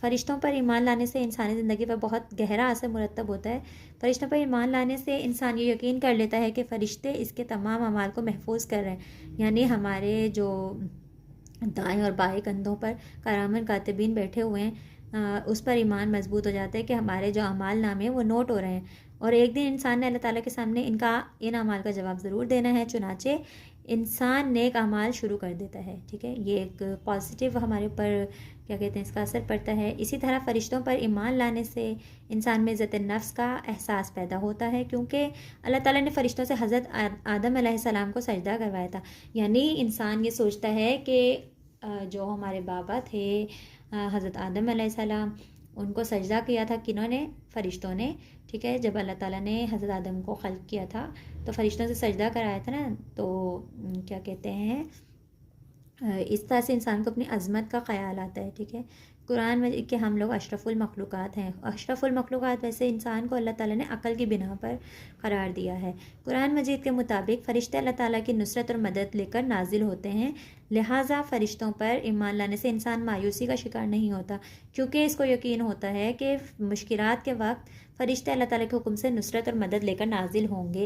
فرشتوں پر ایمان لانے سے انسانی زندگی پر بہت گہرا اثر مرتب ہوتا ہے۔ فرشتوں پر ایمان لانے سے انسان یہ یقین کر لیتا ہے کہ فرشتے اس کے تمام اعمال کو محفوظ کر رہے ہیں، یعنی ہمارے جو دائیں اور بائیں کندھوں پر کرامن کاتبین بیٹھے ہوئے ہیں، اس پر ایمان مضبوط ہو جاتا ہے کہ ہمارے جو اعمال نامے ہیں وہ نوٹ ہو رہے ہیں، اور ایک دن انسان نے اللہ تعالیٰ کے سامنے ان اعمال کا جواب ضرور دینا ہے، چنانچہ انسان نیک اعمال شروع کر دیتا ہے۔ ٹھیک ہے، یہ ایک پازیٹیو ہمارے اوپر کیا کہتے ہیں اس کا اثر پڑتا ہے۔ اسی طرح فرشتوں پر ایمان لانے سے انسان میں عزت نفس کا احساس پیدا ہوتا ہے، کیونکہ اللہ تعالیٰ نے فرشتوں سے حضرت آدم علیہ السلام کو سجدہ کروایا تھا، یعنی انسان یہ سوچتا ہے کہ جو ہمارے بابا تھے حضرت آدم علیہ السلام، ان کو سجدہ کیا تھا کنہوں نے؟ فرشتوں نے۔ ٹھیک ہے، جب اللہ تعالیٰ نے حضرت آدم کو خلق کیا تھا تو فرشتوں سے سجدہ کرایا تھا نا، تو کیا کہتے ہیں اس طرح سے انسان کو اپنی عظمت کا خیال آتا ہے۔ ٹھیک ہے، قرآن میں کہ ہم لوگ اشرف المخلوقات ہیں، اشرف المخلوقات ویسے انسان کو اللہ تعالیٰ نے عقل کی بنا پر قرار دیا ہے۔ قرآن مجید کے مطابق فرشتے اللہ تعالیٰ کی نصرت اور مدد لے کر نازل ہوتے ہیں، لہٰذا فرشتوں پر ایمان لانے سے انسان مایوسی کا شکار نہیں ہوتا، کیونکہ اس کو یقین ہوتا ہے کہ مشکلات کے وقت فرشتے اللہ تعالیٰ کے حکم سے نصرت اور مدد لے کر نازل ہوں گے۔